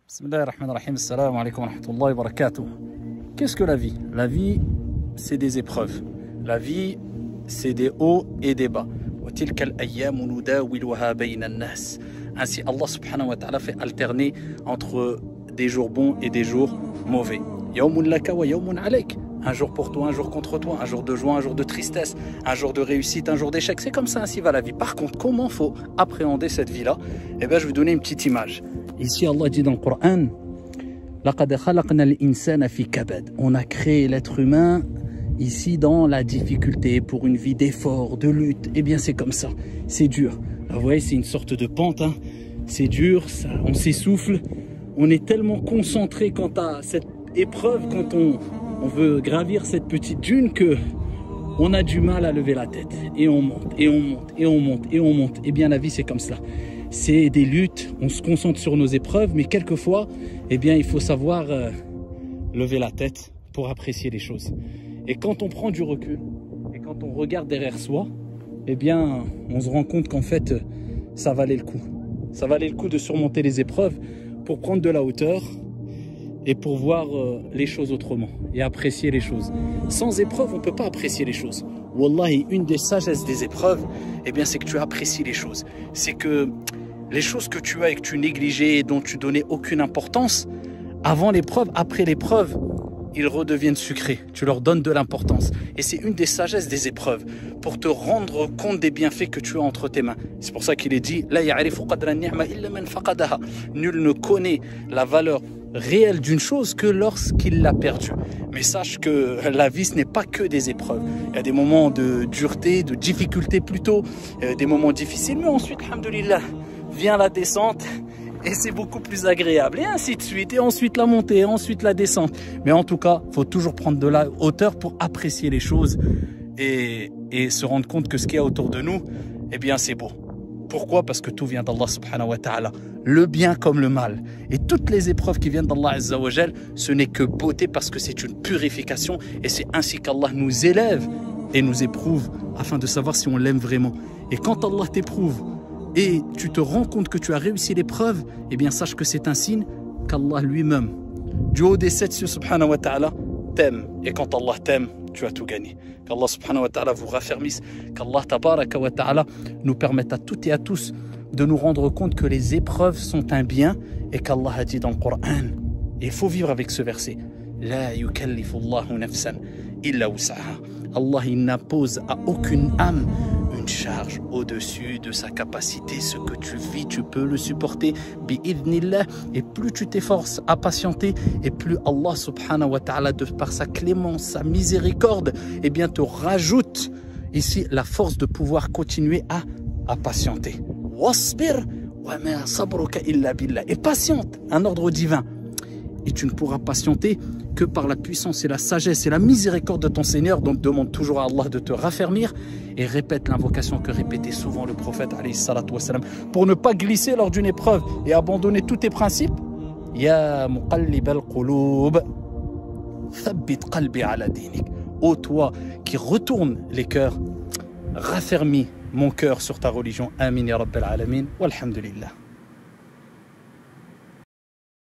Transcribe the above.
Bismillahirrahmanirrahim, assalamu alaikum wa rahmatullahi wa barakatuh. Qu'est-ce que la vie? La vie, c'est des épreuves. La vie, c'est des hauts et des bas. Ainsi, Allah subhanahu wa ta'ala fait alterner entre des jours bons et des jours mauvais. Un jour pour toi, un jour contre toi, un jour de joie, un jour de tristesse, un jour de réussite, un jour d'échec. C'est comme ça, ainsi va la vie. Par contre, comment faut appréhender cette vie-là? Eh bien, je vais vous donner une petite image. Ici, Allah dit dans le Coran, on a créé l'être humain ici dans la difficulté, pour une vie d'effort, de lutte. Eh bien, c'est comme ça. C'est dur. Là, vous voyez, c'est une sorte de pente. Hein. C'est dur, ça, on s'essouffle. On est tellement concentré quant à cette épreuve, quand on veut gravir cette petite dune, que on a du mal à lever la tête. Et on monte, et on monte, et on monte, et on monte. Eh bien, la vie, c'est comme cela. C'est des luttes, on se concentre sur nos épreuves, mais quelquefois, eh bien, il faut savoir lever la tête pour apprécier les choses. Et quand on prend du recul, et quand on regarde derrière soi, eh bien, on se rend compte qu'en fait, ça valait le coup. Ça valait le coup de surmonter les épreuves pour prendre de la hauteur et pour voir les choses autrement et apprécier les choses. Sans épreuve, on ne peut pas apprécier les choses. Wallahi, une des sagesses des épreuves, eh bien, c'est que tu apprécies les choses. C'est que les choses que tu as et que tu négligeais et dont tu donnais aucune importance, avant l'épreuve, après l'épreuve, ils redeviennent sucrés. Tu leur donnes de l'importance. Et c'est une des sagesses des épreuves, pour te rendre compte des bienfaits que tu as entre tes mains. C'est pour ça qu'il est dit, nul ne connaît la valeur réelle d'une chose que lorsqu'il l'a perdue. Mais sache que la vie, ce n'est pas que des épreuves. Il y a des moments de dureté, de difficulté plutôt, des moments difficiles, mais ensuite, alhamdoulilah, vient la descente et c'est beaucoup plus agréable, et ainsi de suite, et ensuite la montée, et ensuite la descente. Mais en tout cas, il faut toujours prendre de la hauteur pour apprécier les choses et se rendre compte que ce qu'il y a autour de nous, eh bien, c'est beau. Pourquoi? Parce que tout vient d'Allah subhanahu wa ta'ala, le bien comme le mal. Et toutes les épreuves qui viennent d'Allah azza wa jal, ce n'est que beauté, parce que c'est une purification, et c'est ainsi qu'Allah nous élève et nous éprouve afin de savoir si on l'aime vraiment. Et quand Allah t'éprouve et tu te rends compte que tu as réussi l'épreuve, eh bien sache que c'est un signe qu'Allah lui-même, du haut des sept cieux subhanahu wa ta'ala, t'aime. Et quand Allah t'aime, tu as tout gagné. Qu'Allah subhanahu wa ta'ala vous raffermisse, qu'Allah tabaraka wa ta'ala nous permette à toutes et à tous de nous rendre compte que les épreuves sont un bien, et qu'Allah a dit dans le Coran, et il faut vivre avec ce verset, La yukallifu Allahu nafsan illa wus'aha. Allah, il n'impose à aucune âme une charge au-dessus de sa capacité. Ce que tu vis, tu peux le supporter, bi'idhnillah. Et plus tu t'efforces à patienter, et plus Allah subhanahu wa ta'ala, de par sa clémence, sa miséricorde, eh bien te rajoute ici la force de pouvoir continuer à patienter. Wasbir wa ma sabruka illa billah. Et patiente, un ordre divin. Et tu ne pourras patienter que par la puissance et la sagesse et la miséricorde de ton Seigneur. Donc demande toujours à Allah de te raffermir, et répète l'invocation que répétait souvent le prophète alayhi salatu wassalam, pour ne pas glisser lors d'une épreuve et abandonner tous tes principes. Ya muqallib al-qulub, thabbit qalbi ala dinik. Ô toi qui retourne les cœurs, raffermis mon cœur sur ta religion. Amin ya rabbal alamin. Walhamdulillah.